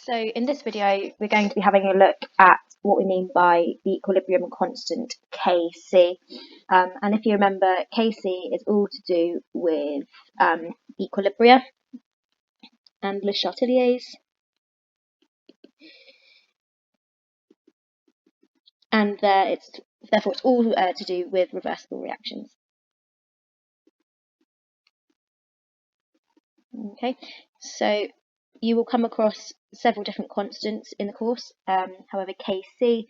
So in this video, we're going to be having a look at what we mean by the equilibrium constant Kc. And if you remember, Kc is all to do with equilibria and Le Chatelier's. And therefore it's all to do with reversible reactions. Okay, so you will come across several different constants in the course. However, Kc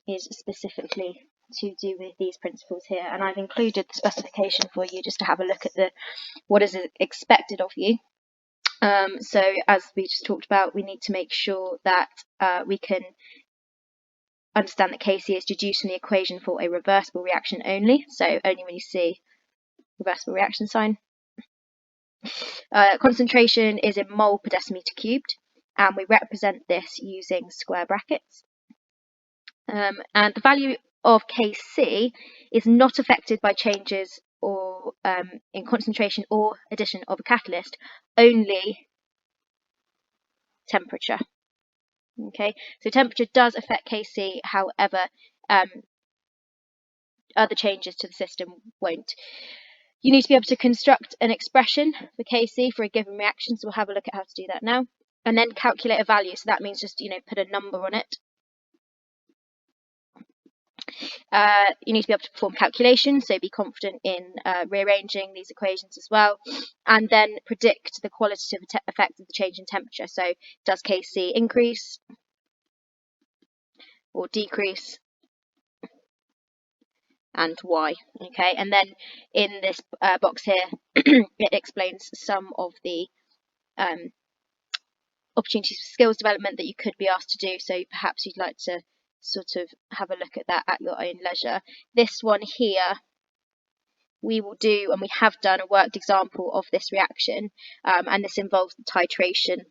is specifically to do with these principles here, and I've included the specification for you just to have a look at what is expected of you. So as we just talked about, we need to make sure that we can understand that Kc is deduced from the equation for a reversible reaction only, so only when you see reversible reaction sign. Concentration is in mole per decimeter cubed, and we represent this using square brackets. And the value of Kc is not affected by changes or in concentration or addition of a catalyst, only temperature. Okay, so temperature does affect Kc, however, other changes to the system won't. You need to be able to construct an expression for Kc for a given reaction, so we'll have a look at how to do that now, and then calculate a value. So that means just put a number on it. You need to be able to perform calculations, so be confident in rearranging these equations as well, and then predict the qualitative effect of the change in temperature. So does Kc increase or decrease, and why? Okay, and then in this box here, it explains some of the opportunities for skills development that you could be asked to do, so perhaps you'd like to sort of have a look at that at your own leisure. This one here, we will do, and we have done, a worked example of this reaction, and this involves the titration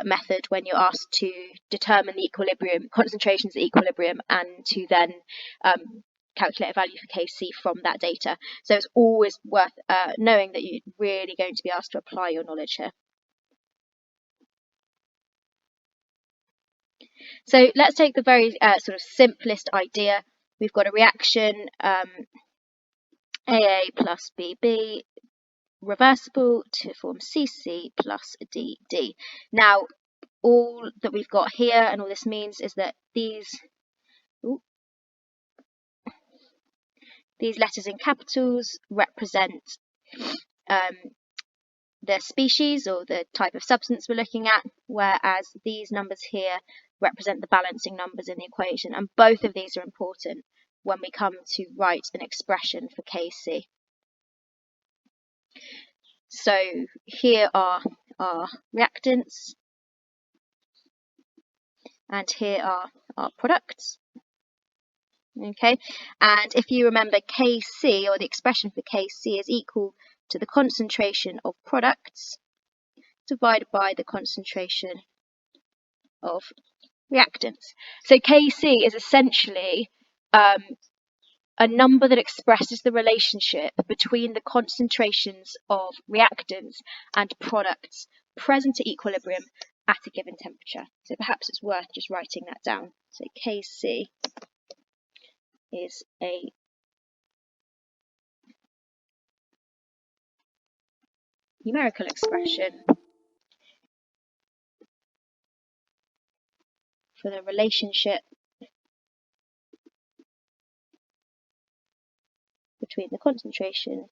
method when you're asked to determine the equilibrium, concentrations at equilibrium, and to then calculate a value for Kc from that data. So it's always worth knowing that you're really going to be asked to apply your knowledge here. So let's take the very sort of simplest idea. We've got a reaction AA plus BB reversible to form CC plus DD. Now, all that we've got here and all this means is that these letters in capitals represent the species or the type of substance we're looking at, whereas these numbers here represent the balancing numbers in the equation, and both of these are important when we come to write an expression for Kc. So here are our reactants, and here are our products. Okay, and if you remember, Kc, or the expression for Kc, is equal to the concentration of products divided by the concentration of reactants. So Kc is essentially a number that expresses the relationship between the concentrations of reactants and products present at equilibrium at a given temperature. So perhaps it's worth just writing that down. So Kc is a numerical expression for the relationship between the concentration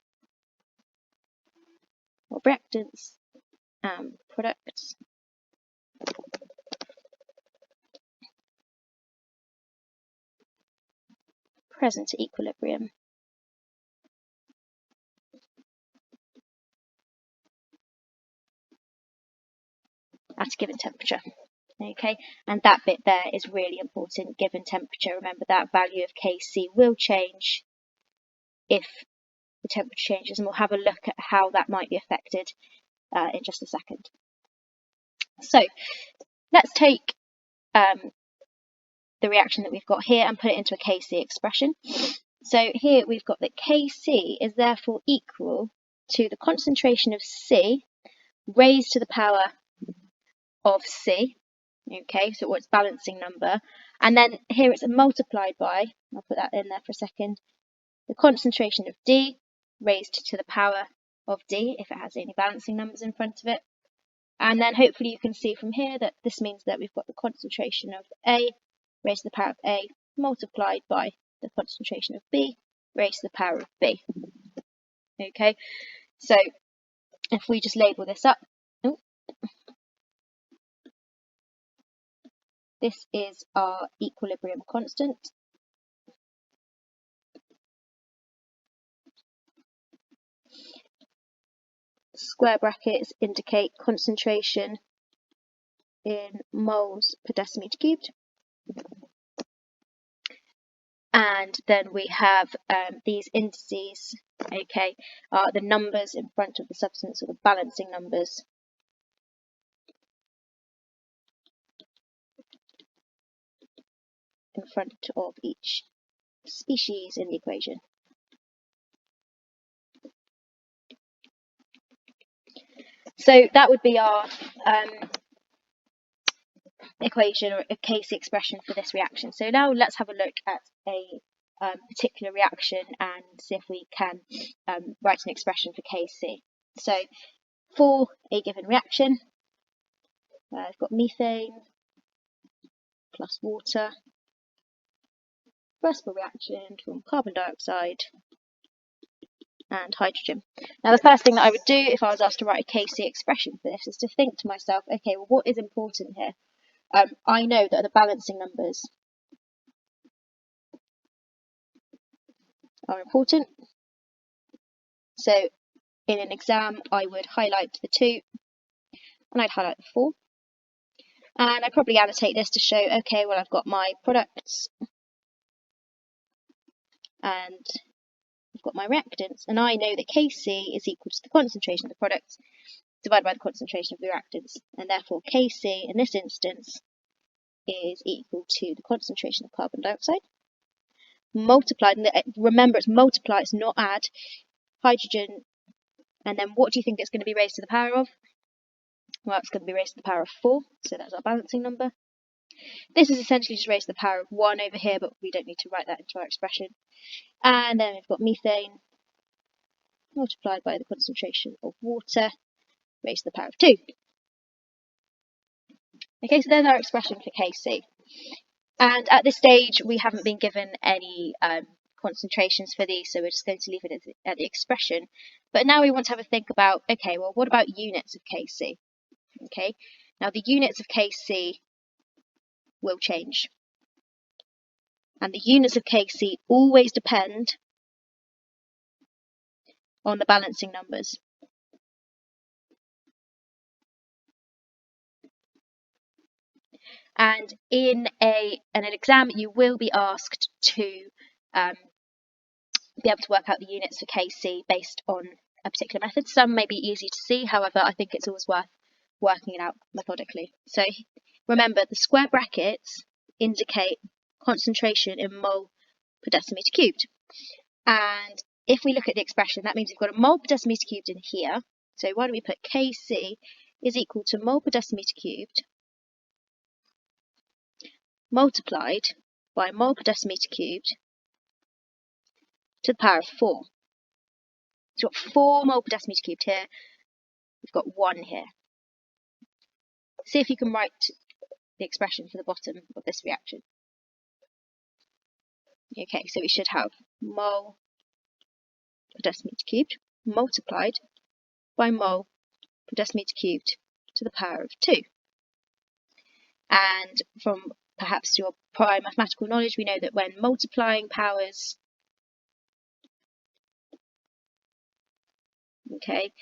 of reactants and products present at equilibrium at a given temperature. Okay, and that bit there is really important. Given temperature, remember that value of Kc will change if the temperature changes, and we'll have a look at how that might be affected in just a second. So let's take the reaction that we've got here and put it into a Kc expression. So here we've got that Kc is therefore equal to the concentration of C raised to the power of C. Okay, so what's balancing number, and then here it's multiplied by, I'll put that in there for a second, the concentration of D raised to the power of D if it has any balancing numbers in front of it. And then hopefully you can see from here that this means that we've got the concentration of A raised to the power of A multiplied by the concentration of B raised to the power of B. Okay, so if we just label this up, this is our equilibrium constant. Square brackets indicate concentration in moles per decimeter cubed. And then we have these indices, okay, are the numbers in front of the substance, or the balancing numbers. In front of each species in the equation. So that would be our equation, or a Kc expression for this reaction. So now let's have a look at a particular reaction and see if we can write an expression for Kc. So for a given reaction, I've got methane plus water, reversible reaction from carbon dioxide and hydrogen. Now the first thing that I would do if I was asked to write a Kc expression for this is to think to myself, okay, well, what is important here? I know that the balancing numbers are important. So in an exam, I would highlight the 2 and I'd highlight the 4. And I'd probably annotate this to show, okay, well, I've got my products and I've got my reactants, and I know that Kc is equal to the concentration of the products divided by the concentration of the reactants, and therefore Kc in this instance is equal to the concentration of carbon dioxide multiplied, and remember it's multiply, it's not add, hydrogen, and then what do you think it's going to be raised to the power of? Well, it's going to be raised to the power of 4, so that's our balancing number. This is essentially just raised to the power of 1 over here, but we don't need to write that into our expression. And then we've got methane multiplied by the concentration of water raised to the power of 2. Okay, so there's our expression for Kc. And at this stage, we haven't been given any concentrations for these, so we're just going to leave it at the expression. But now we want to have a think about, okay, well, what about units of Kc? Okay, now the units of Kc will change. And the units of Kc always depend on the balancing numbers. And in an exam, you will be asked to be able to work out the units for Kc based on a particular method. Some may be easy to see, however, I think it's always worth working it out methodically. So remember, the square brackets indicate concentration in mole per decimeter cubed. And if we look at the expression, that means we've got a mole per decimeter cubed in here. So why don't we put Kc is equal to mole per decimeter cubed multiplied by mole per decimeter cubed to the power of 4. So we've got 4 mole per decimeter cubed here. We've got 1 here. See if you can write the expression for the bottom of this reaction. Okay, so we should have mole per decimeter cubed multiplied by mole per decimeter cubed to the power of 2. And from perhaps your prior mathematical knowledge, we know that when multiplying powers, okay,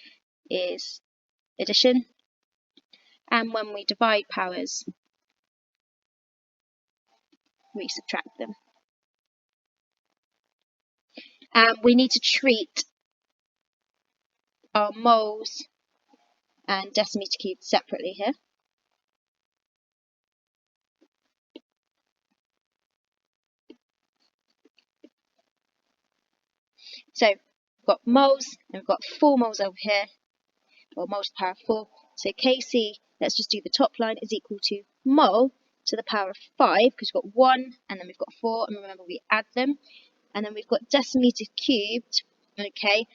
is addition, and when we divide powers, we subtract them. And we need to treat our moles and decimeter cubed separately here. So we've got moles, and we've got 4 moles over here, or moles to the power of 4. So Kc let's just do the top line, is equal to mole to the power of 5, because we've got 1 and then we've got 4, and remember we add them. And then we've got decimeter cubed, okay,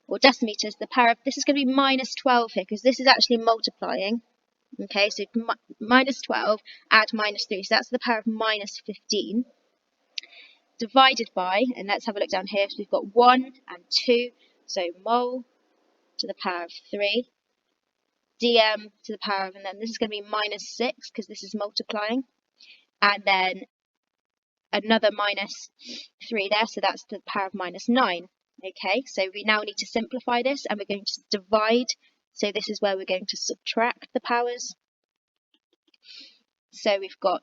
or decimeters, the power of, this is going to be minus 12 here, because this is actually multiplying. Okay, so minus 12, add minus 3, so that's the power of minus 15. Divided by, and let's have a look down here, so we've got 1 and 2, so mole to the power of 3, dm to the power of, and then this is going to be minus 6, because this is multiplying, and then another minus 3 there, so that's the power of minus 9. Okay, so we now need to simplify this, and we're going to divide, so this is where we're going to subtract the powers. So we've got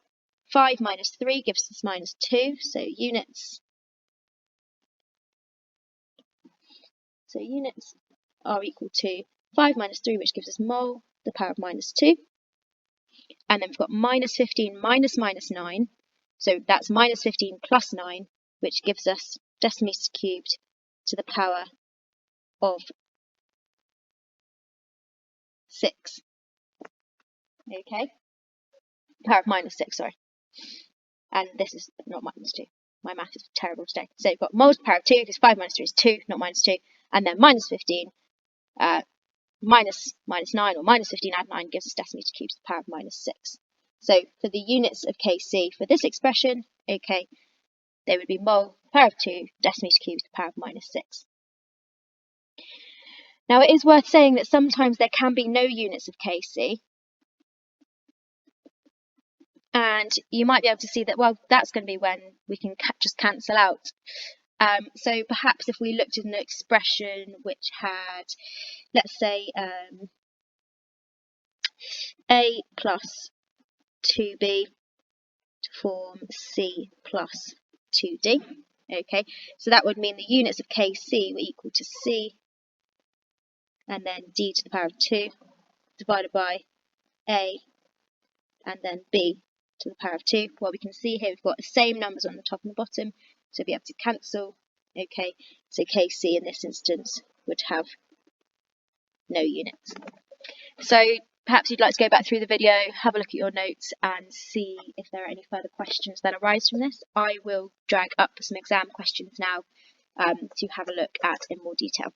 5 minus 3 gives us minus 2, so units are equal to 5 minus 3, which gives us mole, the power of minus 2. And then we've got minus 15 minus minus 9, so that's minus 15 plus 9, which gives us decimeters cubed to the power of 6. Okay, power of minus 6, sorry. And this is not minus 2. My math is terrible today. So we've got mole to the power of 2, because 5 minus 3 is 2, not minus 2. And then minus 15, minus 9, or minus 15 add 9 gives us decimeter cubed to the power of minus 6. So for the units of Kc for this expression, okay, they would be mole, power of 2, decimeter cubed to the power of minus 6. Now it is worth saying that sometimes there can be no units of Kc. And you might be able to see that, well, that's going to be when we can just cancel out. So perhaps if we looked at an expression which had, let's say, a plus 2b to form c plus 2d. Okay, so that would mean the units of Kc were equal to c and then d to the power of 2 divided by a and then b to the power of 2. Well, we can see here we've got the same numbers on the top and the bottom, so we'll be able to cancel. Okay, so Kc in this instance would have no units. So perhaps you'd like to go back through the video, have a look at your notes and see if there are any further questions that arise from this. I will drag up some exam questions now to have a look at in more detail.